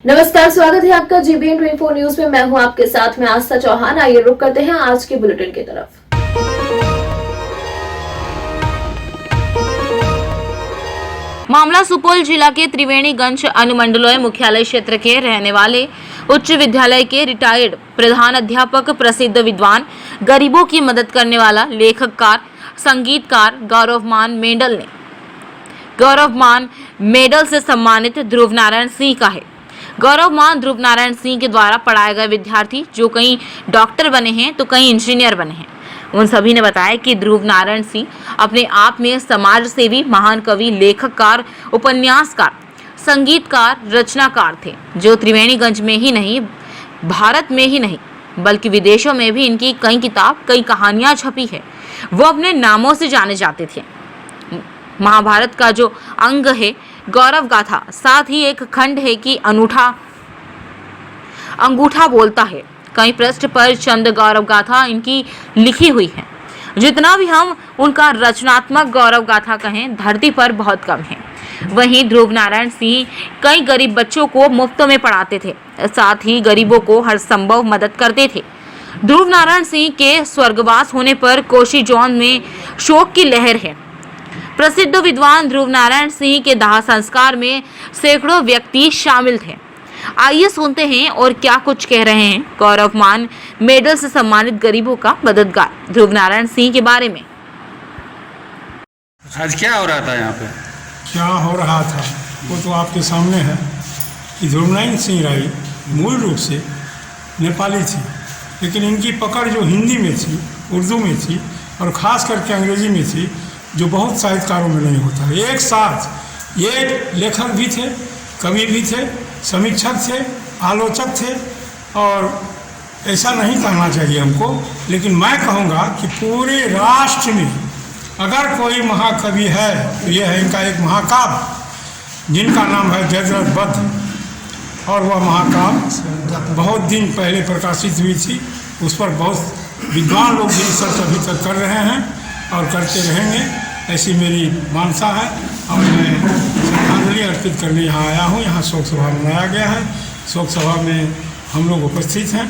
नमस्कार, स्वागत है आपका जीबीएन 24 न्यूज में। मैं हूं आपके साथ में आस्था चौहान। आइए रुक करते हैं आज के बुलेटिन की तरफ। मामला सुपौल जिला के त्रिवेणीगंज अनुमंडलीय मुख्यालय क्षेत्र के रहने वाले उच्च विद्यालय के रिटायर्ड प्रधान अध्यापक, प्रसिद्ध विद्वान, गरीबों की मदद करने वाला लेखककार, संगीतकार गौरवमान मेडल से सम्मानित ध्रुव नारायण सिंह का है। गौरवमान ध्रुव नारायण सिंह के द्वारा पढ़ाए गए विद्यार्थी जो कई डॉक्टर बने हैं तो कई इंजीनियर बने हैं। उन सभी ने बताया कि ध्रुव नारायण सिंह अपने आप में समाज सेवी, महान कवि, लेखककार, उपन्यासकार, संगीतकार, रचनाकार थे, जो त्रिवेणीगंज में ही नहीं, भारत में ही नहीं बल्कि विदेशों में भी इनकी कई किताब, कई कहानियां छपी है। वो अपने नामों से जाने जाते थे। महाभारत का जो अंग है गौरव गाथा, साथ ही एक खंड है कि अंगूठा बोलता है। कई पृष्ठ पर चंद गौरव गाथा इनकी लिखी हुई है। जितना भी हम उनका रचनात्मक गौरव गाथा कहें, धरती पर बहुत कम है। वहीं ध्रुव नारायण सिंह कई गरीब बच्चों को मुफ्त में पढ़ाते थे, साथ ही गरीबों को हर संभव मदद करते थे। ध्रुव नारायण सिंह के स्वर्गवास होने पर कोशी जोन में शोक की लहर है। प्रसिद्ध विद्वान ध्रुव नारायण सिंह के दाह संस्कार में सैकड़ों व्यक्ति शामिल थे। आइए सुनते हैं और क्या कुछ कह रहे हैं गौरवमान मेडल से सम्मानित गरीबों का मददगार ध्रुव नारायण सिंह के बारे में। आज क्या हो रहा था यहाँ पे? क्या हो रहा था वो तो आपके सामने है कि ध्रुव नारायण सिंह राय मूल रूप से नेपाली थी, लेकिन इनकी पकड़ जो हिंदी में थी, उर्दू में थी और ख़ास करके अंग्रेजी में थी, जो बहुत साहित्यकारों में नहीं होता। एक साथ ये लेखक भी थे, कवि भी थे, समीक्षक थे, आलोचक थे, और ऐसा नहीं कहना चाहिए हमको, लेकिन मैं कहूँगा कि पूरे राष्ट्र में अगर कोई महाकवि है तो ये है इनका एक महाकाव्य जिनका नाम है जयद्रथ वध। और वह महाकाव्य बहुत दिन पहले प्रकाशित हुई थी। उस पर बहुत विद्वान लोग भी रिसर्च अभी तक कर रहे हैं और करते रहेंगे, ऐसी मेरी मानसा है। और मैं श्रद्धांजलि अर्पित करने यहाँ आया हूँ। यहाँ शोक सभा मनाया गया है। शोक सभा में हम लोग उपस्थित हैं।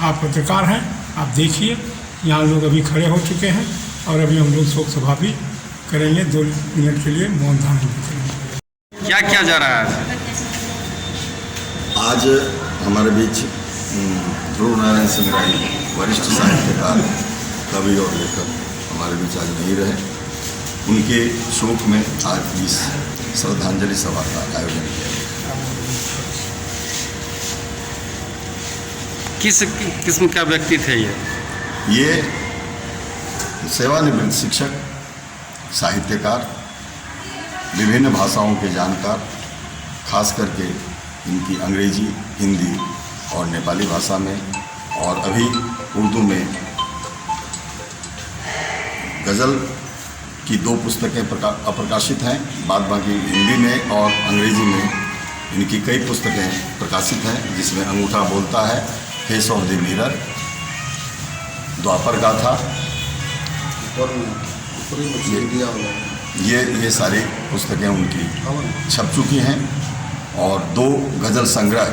आप पत्रकार हैं, आप देखिए, यहाँ लोग अभी खड़े हो चुके हैं और अभी हम लोग शोक सभा भी करेंगे। 2 मिनट के लिए मौन धारण करेंगे। क्या क्या जा रहा है आज हमारे बीच ध्रुव नारायण सिंह राय, वरिष्ठ साहित्यकार, कवि और लेखक हमारे बीच आज नहीं रहे। उनके शोक में आज इस श्रद्धांजलि सभा का आयोजन किया गया। किस किस्म का व्यक्ति थे ये सेवानिवृत्त शिक्षक, साहित्यकार, विभिन्न भाषाओं के जानकार, खास करके इनकी अंग्रेजी, हिंदी और नेपाली भाषा में और अभी उर्दू में गज़ल की 2 पुस्तकें अप्रकाशित हैं। बाद बाकी हिंदी में और अंग्रेजी में इनकी कई पुस्तकें प्रकाशित हैं, जिसमें अंगूठा बोलता है, फेस ऑफ द मिरर, द्वापर गाथा, ये सारी पुस्तकें उनकी छप चुकी हैं। और 2 गज़ल संग्रह,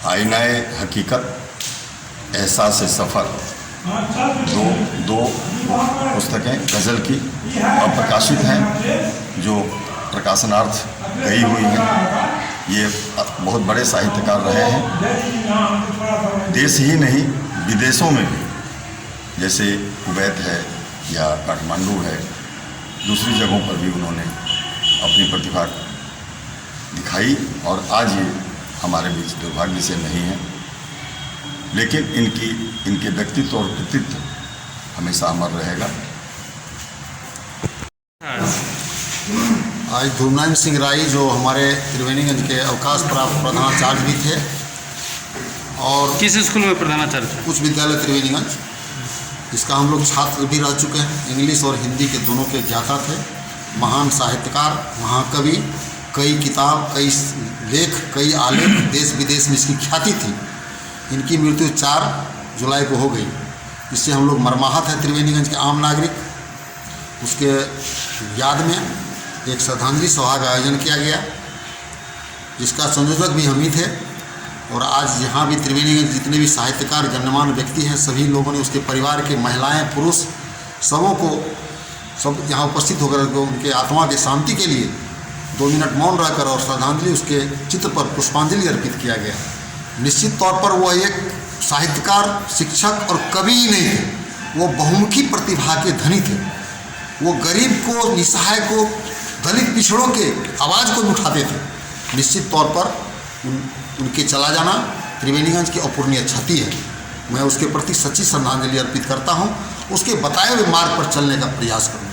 आईनाए हकीकत, एहसास सफ़र, दो पुस्तकें गज़ल की अप्रकाशित हैं, जो प्रकाशनार्थ गई हुई हैं। ये बहुत बड़े साहित्यकार रहे हैं, देश ही नहीं विदेशों में भी, जैसे कुवैत है या काठमांडू है, दूसरी जगहों पर भी उन्होंने अपनी प्रतिभा दिखाई। और आज ये हमारे बीच दुर्भाग्य से नहीं है, लेकिन इनके व्यक्तित्व और कृतित्व हमेशा अमर रहेगा। आज ध्रुव नारायण सिंह राय जो हमारे त्रिवेणीगंज के अवकाश प्राप्त प्रधानाचार्य भी थे और किस स्कूल में प्रधानाचार्य थे? उच्च विद्यालय त्रिवेणीगंज, इसका हम लोग छात्र भी रह चुके हैं। इंग्लिश और हिंदी के दोनों के ज्ञाता थे। महान साहित्यकार, महाकवि, कई किताब, कई लेख, कई आलेख, देश विदेश में इसकी ख्याति थी। इनकी मृत्यु 4 जुलाई को हो गई। इससे हम लोग मर्माहत हैं त्रिवेणीगंज के आम नागरिक। उसके याद में एक श्रद्धांजलि सभा का आयोजन किया गया जिसका संयोजक भी हम ही थे। और आज यहाँ भी त्रिवेणीगंज जितने भी साहित्यकार गण्यमान व्यक्ति हैं, सभी लोगों ने, उसके परिवार के महिलाएं पुरुष सबों को, सब यहाँ उपस्थित होकर उनके आत्मा की शांति के लिए 2 मिनट मौन रहकर और श्रद्धांजलि उसके चित्र पर पुष्पांजलि अर्पित किया गया। निश्चित तौर पर वो एक साहित्यकार, शिक्षक और कवि ही नहीं थे, वो बहुमुखी प्रतिभा के धनी थे। वो गरीब को, निसहाय को, दलित पिछड़ों के आवाज़ को उठाते थे। निश्चित तौर पर उनके चला जाना त्रिवेणीगंज की अपूर्णीय क्षति है। मैं उसके प्रति सच्ची श्रद्धांजलि अर्पित करता हूँ। उसके बताए हुए मार्ग पर चलने का प्रयास करूँगा।